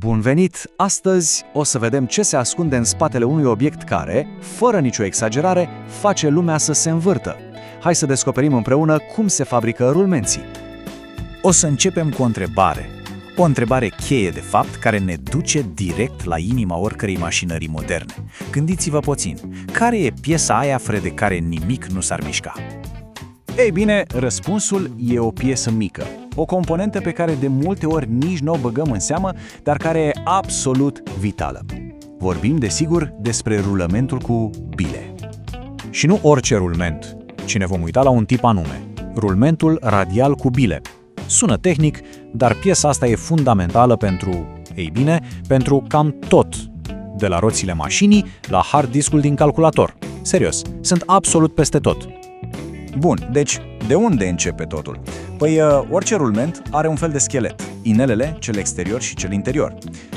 Bun venit! Astăzi o să vedem ce se ascunde în spatele unui obiect care, fără nicio exagerare, face lumea să se învârtă. Hai să descoperim împreună cum se fabrică rulmenții. O să începem cu o întrebare. O întrebare cheie, de fapt, care ne duce direct la inima oricărei mașinării moderne. Gândiți-vă puțin, care e piesa aia fără de care nimic nu s-ar mișca? Ei bine, răspunsul e o piesă mică. O componentă pe care de multe ori nici nu o băgăm în seamă, dar care e absolut vitală. Vorbim, desigur, despre rulamentul cu bile. Și nu orice rulment, ci ne vom uita la un tip anume. Rulmentul radial cu bile. Sună tehnic, dar piesa asta e fundamentală pentru cam tot. De la roțile mașinii la hard discul din calculator. Serios, sunt absolut peste tot. Bun, deci de unde începe totul? Păi, orice rulment are un fel de schelet, inelele, cel exterior și cel interior.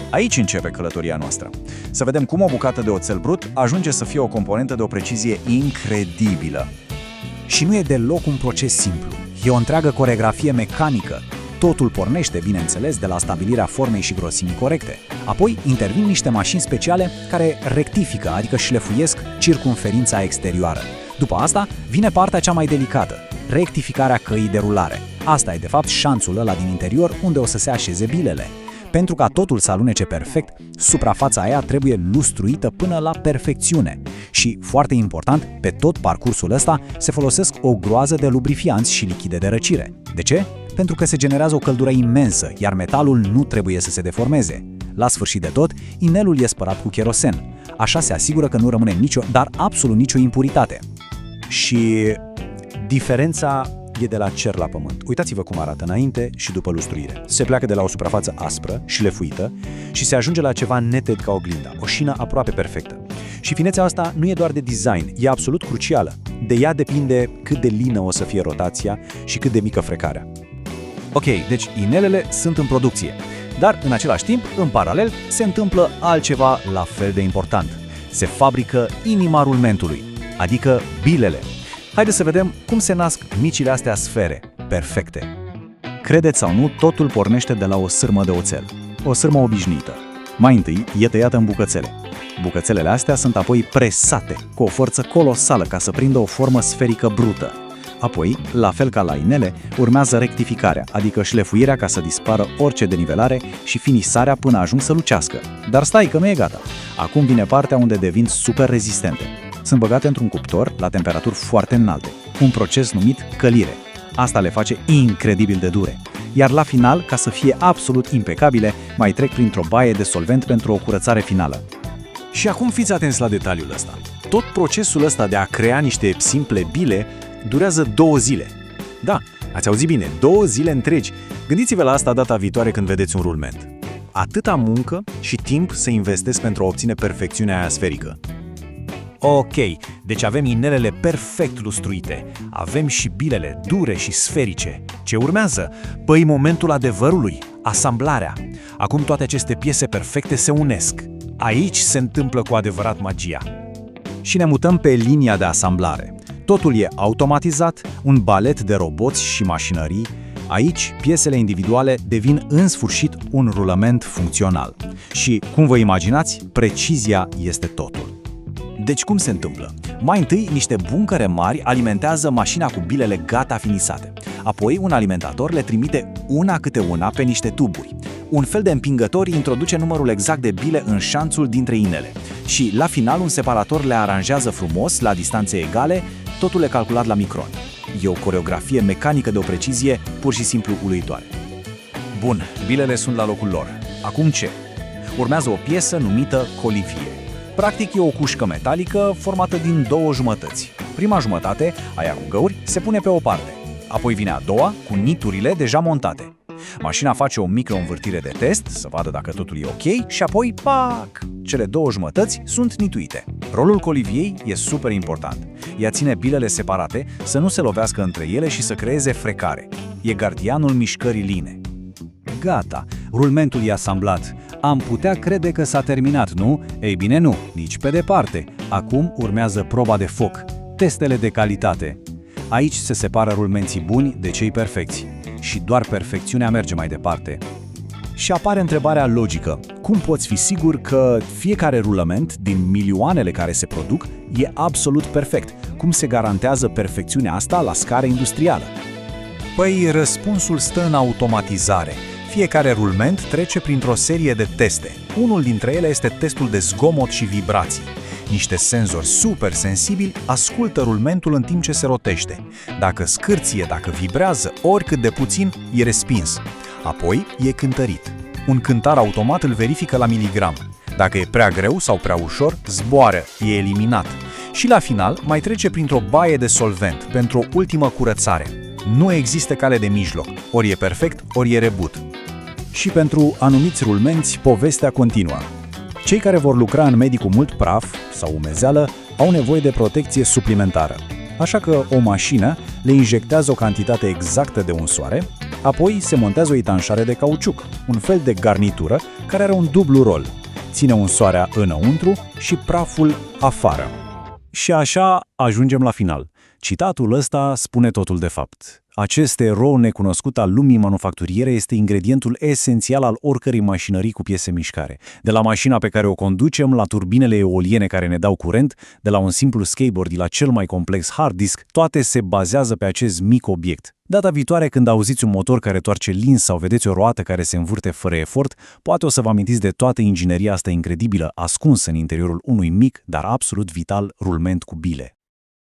Aici începe călătoria noastră. Să vedem cum o bucată de oțel brut ajunge să fie o componentă de o precizie incredibilă. Și nu e deloc un proces simplu. E o întreagă coregrafie mecanică. Totul pornește, bineînțeles, de la stabilirea formei și grosimii corecte. Apoi intervin niște mașini speciale care rectifică, adică șlefuiesc circumferința exterioară. După asta vine partea cea mai delicată, rectificarea căii de rulare. Asta e, de fapt, șanțul ăla din interior unde o să se așeze bilele. Pentru ca totul să alunece perfect, suprafața aia trebuie lustruită până la perfecțiune. Și, foarte important, pe tot parcursul ăsta se folosesc o groază de lubrifianți și lichide de răcire. De ce? Pentru că se generează o căldură imensă, iar metalul nu trebuie să se deformeze. La sfârșit de tot, inelul e spălat cu kerosen. Așa se asigură că nu rămâne dar absolut nicio impuritate. Și diferența e de la cer la pământ. Uitați-vă cum arată înainte și după lustruire. Se pleacă de la o suprafață aspră și lefuită și se ajunge la ceva neted ca oglinda, o șină aproape perfectă. Și finețea asta nu e doar de design, e absolut crucială. De ea depinde cât de lină o să fie rotația și cât de mică frecarea. Ok, deci inelele sunt în producție, dar în același timp, în paralel, se întâmplă altceva la fel de important. Se fabrică inima rulmentului, adică bilele. Haideți să vedem cum se nasc micile astea sfere, perfecte. Credeți sau nu, totul pornește de la o sârmă de oțel. O sârmă obișnuită. Mai întâi e tăiată în bucățele. Bucățelele astea sunt apoi presate cu o forță colosală ca să prindă o formă sferică brută. Apoi, la fel ca la inele, urmează rectificarea, adică șlefuirea ca să dispară orice denivelare și finisarea până ajung să lucească. Dar stai că nu e gata. Acum vine partea unde devin super rezistente. Sunt băgate într-un cuptor la temperaturi foarte înalte, un proces numit călire. Asta le face incredibil de dure. Iar la final, ca să fie absolut impecabile, mai trec printr-o baie de solvent pentru o curățare finală. Și acum fiți atenți la detaliul ăsta. Tot procesul ăsta de a crea niște simple bile durează 2 zile. Da, ați auzit bine, 2 zile întregi. Gândiți-vă la asta data viitoare când vedeți un rulment. Atâta muncă și timp se investesc pentru a obține perfecțiunea aia sferică. Ok, deci avem inelele perfect lustruite, avem și bilele dure și sferice. Ce urmează? Păi momentul adevărului, asamblarea. Acum toate aceste piese perfecte se unesc. Aici se întâmplă cu adevărat magia. Și ne mutăm pe linia de asamblare. Totul e automatizat, un balet de roboți și mașinării. Aici, piesele individuale devin în sfârșit un rulament funcțional. Și, cum vă imaginați, precizia este totul. Deci cum se întâmplă? Mai întâi, niște buncăre mari alimentează mașina cu bilele gata finisate. Apoi, un alimentator le trimite una câte una pe niște tuburi. Un fel de împingător introduce numărul exact de bile în șanțul dintre inele. Și, la final, un separator le aranjează frumos, la distanțe egale, totul e calculat la microni. E o coreografie mecanică de o precizie pur și simplu uluitoare. Bun, bilele sunt la locul lor. Acum ce? Urmează o piesă numită colivie. Practic e o cușcă metalică formată din 2 jumătăți. Prima jumătate, aia cu găuri, se pune pe o parte. Apoi vine a doua, cu niturile deja montate. Mașina face o mică învârtire de test, să vadă dacă totul e ok, și apoi, pac! Cele 2 jumătăți sunt nituite. Rolul coliviei e super important. Ea ține bilele separate, să nu se lovească între ele și să creeze frecare. E gardianul mișcării line. Gata, rulmentul e asamblat. Am putea crede că s-a terminat, nu? Ei bine, nu, nici pe departe. Acum urmează proba de foc, testele de calitate. Aici se separă rulmenții buni de cei perfecți. Și doar perfecțiunea merge mai departe. Și apare întrebarea logică. Cum poți fi sigur că fiecare rulament din milioanele care se produc e absolut perfect? Cum se garantează perfecțiunea asta la scară industrială? Păi, răspunsul stă în automatizare. Fiecare rulment trece printr-o serie de teste. Unul dintre ele este testul de zgomot și vibrații. Niște senzori super sensibili ascultă rulmentul în timp ce se rotește. Dacă scârție, dacă vibrează, oricât de puțin, e respins. Apoi e cântărit. Un cântar automat îl verifică la miligram. Dacă e prea greu sau prea ușor, zboară, e eliminat. Și la final mai trece printr-o baie de solvent pentru o ultimă curățare. Nu există cale de mijloc, ori e perfect, ori e rebut. Și pentru anumiți rulmenți, povestea continuă. Cei care vor lucra în medii cu mult praf sau umezeală au nevoie de protecție suplimentară. Așa că o mașină le injectează o cantitate exactă de unsoare, apoi se montează o etanșare de cauciuc, un fel de garnitură care are un dublu rol. Ține unsoarea înăuntru și praful afară. Și așa ajungem la final. Citatul ăsta spune totul de fapt. Acest erou necunoscut al lumii manufacturiere este ingredientul esențial al oricărei mașinării cu piese mișcare. De la mașina pe care o conducem, la turbinele eoliene care ne dau curent, de la un simplu skateboard la cel mai complex hard disk, toate se bazează pe acest mic obiect. Data viitoare, când auziți un motor care toarce lins sau vedeți o roată care se învârte fără efort, poate o să vă amintiți de toată ingineria asta incredibilă ascunsă în interiorul unui mic, dar absolut vital rulment cu bile.